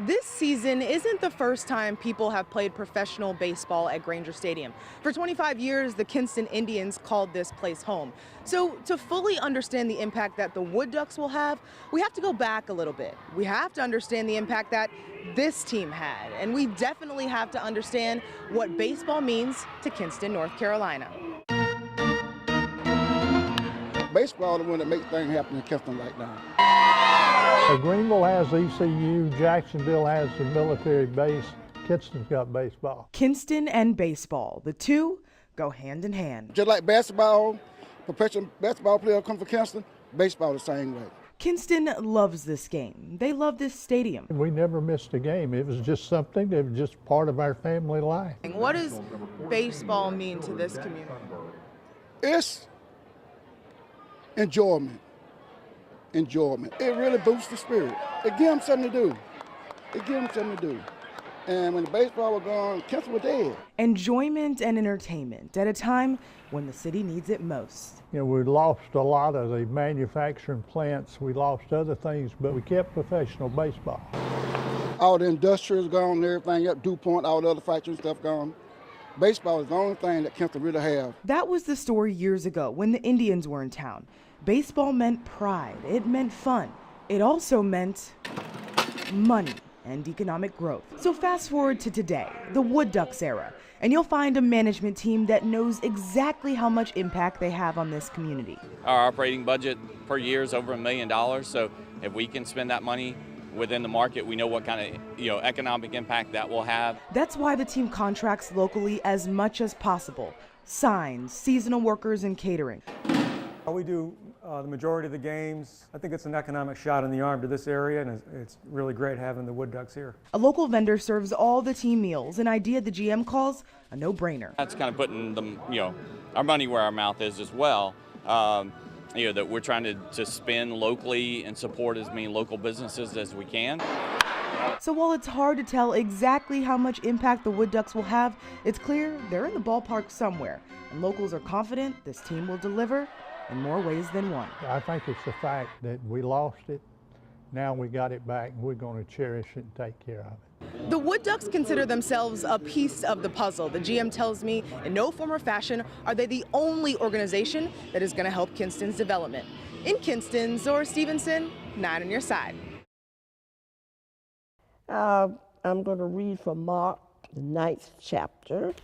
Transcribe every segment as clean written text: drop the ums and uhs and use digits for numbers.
This season isn't the first time people have played professional baseball at Granger Stadium. For 25 years, the Kinston Indians called this place home. So to fully understand the impact that the Wood Ducks will have, we have to go back a little bit. We have to understand the impact that this team had, and we definitely have to understand what baseball means to Kinston, North Carolina. Baseball is the one that makes things happen in Kinston right now. So Greenville has ECU, Jacksonville has the military base, Kinston's got baseball. Kinston and baseball, the two go hand in hand. Just like basketball, professional basketball player come from Kinston, baseball the same way. Kinston loves this game. They love this stadium. We never missed a game. It was just something that was just part of our family life. What does baseball mean to this community? It's enjoyment. It really boosts the spirit. It gives them something to do. And when the baseball was gone, Kinston was dead. Enjoyment and entertainment at a time when the city needs it most. You know, we lost a lot of the manufacturing plants. We lost other things, but we kept professional baseball. All the industrials gone and everything up, DuPont, all the other factory stuff gone. Baseball is the only thing that Kinston really have. That was the story years ago when the Indians were in town. Baseball meant pride, it meant fun. It also meant money and economic growth. So fast forward to today, the Wood Ducks era, and you'll find a management team that knows exactly how much impact they have on this community. Our operating budget per year is over $1 million, so if we can spend that money within the market, we know what kind of economic impact that will have. That's why the team contracts locally as much as possible. Signs, seasonal workers, and catering. We do the majority of the games. I think it's an economic shot in the arm to this area, and it's really great having the Wood Ducks here. A local vendor serves all the team meals, an idea the GM calls a no-brainer. That's kind of putting our money where our mouth is as well. That we're trying to spend locally and support as many local businesses as we can. So while it's hard to tell exactly how much impact the Wood Ducks will have, it's clear they're in the ballpark somewhere, and locals are confident this team will deliver in more ways than one. I think it's the fact that we lost it, now we got it back, and we're going to cherish it and take care of it. The Wood Ducks consider themselves a piece of the puzzle. The GM tells me in no form or fashion are they the only organization that is going to help Kinston's development. In Kinston, Zora Stevenson, 9 on your side. I'm going to read from Mark, the 9th chapter.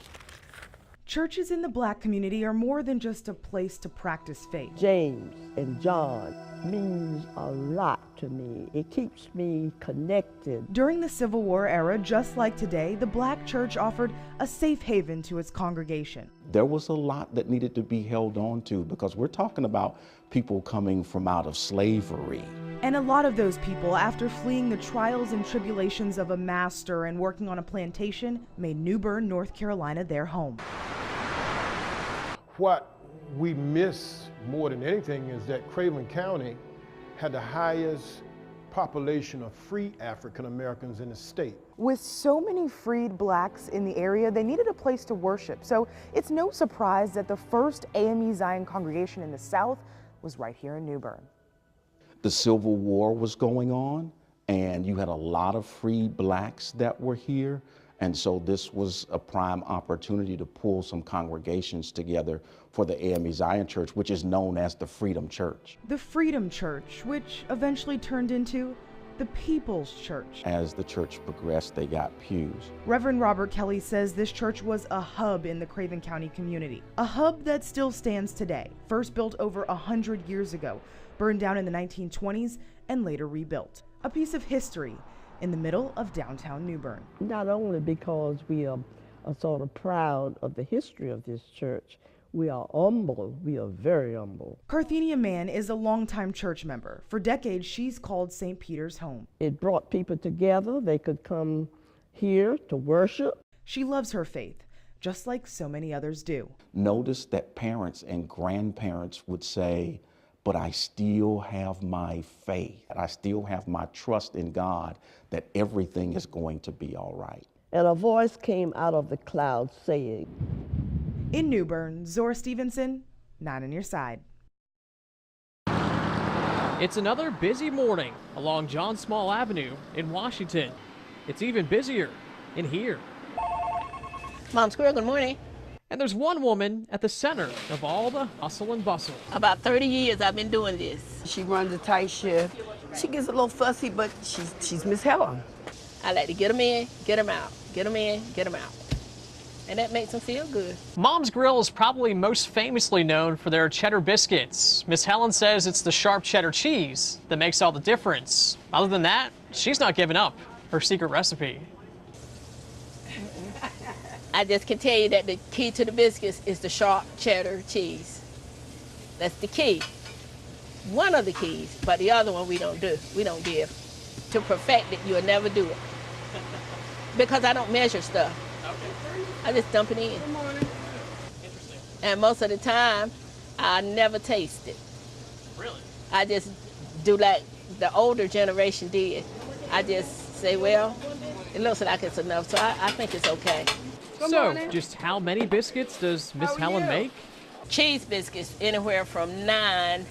Churches in the Black community are more than just a place to practice faith. James and John means a lot to me. It keeps me connected. During the Civil War era, just like today, the Black church offered a safe haven to its congregation. There was a lot that needed to be held on to because we're talking about people coming from out of slavery. And a lot of those people, after fleeing the trials and tribulations of a master and working on a plantation, made New Bern, North Carolina their home. What we miss more than anything is that Craven County had the highest population of free African Americans in the state. With so many freed Blacks in the area, they needed a place to worship. So it's no surprise that the first AME Zion congregation in the South was right here in New Bern. The Civil War was going on, and you had a lot of free Blacks that were here. And so this was a prime opportunity to pull some congregations together for the AME Zion Church, which is known as the Freedom Church. The Freedom Church, which eventually turned into the People's Church. As the church progressed, they got pews. Reverend Robert Kelly says this church was a hub in the Craven County community. A hub that still stands today, first built over 100 years ago, burned down in the 1920s, and later rebuilt. A piece of history in the middle of downtown New Bern. Not only because we are sort of proud of the history of this church, we are humble. We are very humble. Carthenia Mann is a longtime church member. For decades, she's called St. Peter's home. It brought people together. They could come here to worship. She loves her faith, just like so many others do. Notice that parents and grandparents would say, but I still have my faith. I still have my trust in God that everything is going to be all right. And a voice came out of the clouds saying, in New Bern, Zora Stevenson, 9 on your side. It's another busy morning along John Small Avenue in Washington. it's even busier in here. Mom Squirrel, good morning. And there's one woman at the center of all the hustle and bustle. About 30 years I've been doing this. She runs a tight shift. She gets a little fussy, but she's Miss Helen. I like to get them in, get them out, get them in, get them out. And that makes them feel good. Mom's Grill is probably most famously known for their cheddar biscuits. Miss Helen says it's the sharp cheddar cheese that makes all the difference. Other than that, she's not giving up her secret recipe. I just can tell you that the key to the biscuits is the sharp cheddar cheese. That's the key. One of the keys, but the other one we don't do. We don't give. To perfect it, you'll never do it. Because I don't measure stuff. I just dump it in. Interesting. And most of the time, I never taste it. Really? I just do like the older generation did. I just say, well, it looks like it's enough, so I think it's okay. So, just how many biscuits does Miss Helen make? Cheese biscuits, anywhere from nine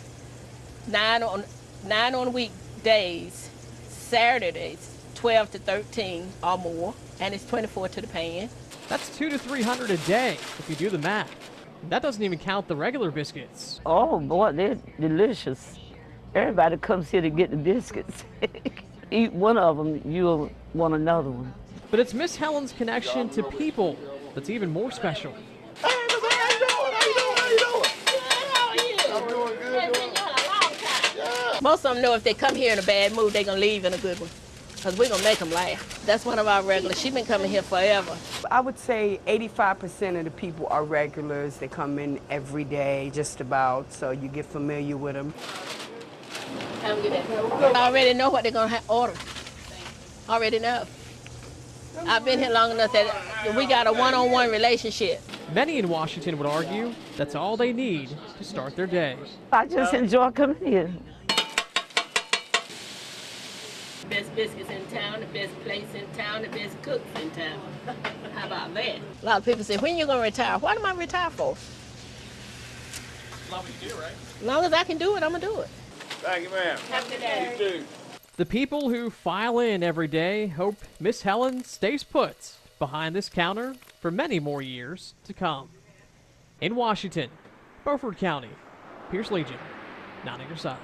on weekdays, Saturdays, 12 to 13 or more, and it's 24 to the pan. That's 200 to 300 a day if you do the math. That doesn't even count the regular biscuits. Oh boy, they're delicious. Everybody comes here to get the biscuits. Eat one of them, you'll want another one. But it's Miss Helen's connection to people that's even more special. Hey, Miss Helen, how you doing? How you doing? I'm doing good. Yeah. Most of them know if they come here in a bad mood, they're going to leave in a good one. Because we're going to make them laugh. That's one of our regulars. She's been coming here forever. I would say 85% of the people are regulars. They come in every day, just about, so you get familiar with them. I already know what they're going to order. Already know. I've been here long enough that we got a one-on-one relationship. Many in Washington would argue that's all they need to start their day. I just enjoy coming here. Best biscuits in town, the best place in town, the best cooks in town. How about that? A lot of people say, when you going to retire? What am I retire for? As long as you do, right? As long as I can do it, I'm going to do it. Thank you, ma'am. Have a good day. You too. The people who file in every day hope Miss Helen stays put behind this counter for many more years to come. In Washington, Beaufort County, Pierce Legion, 9 on your side.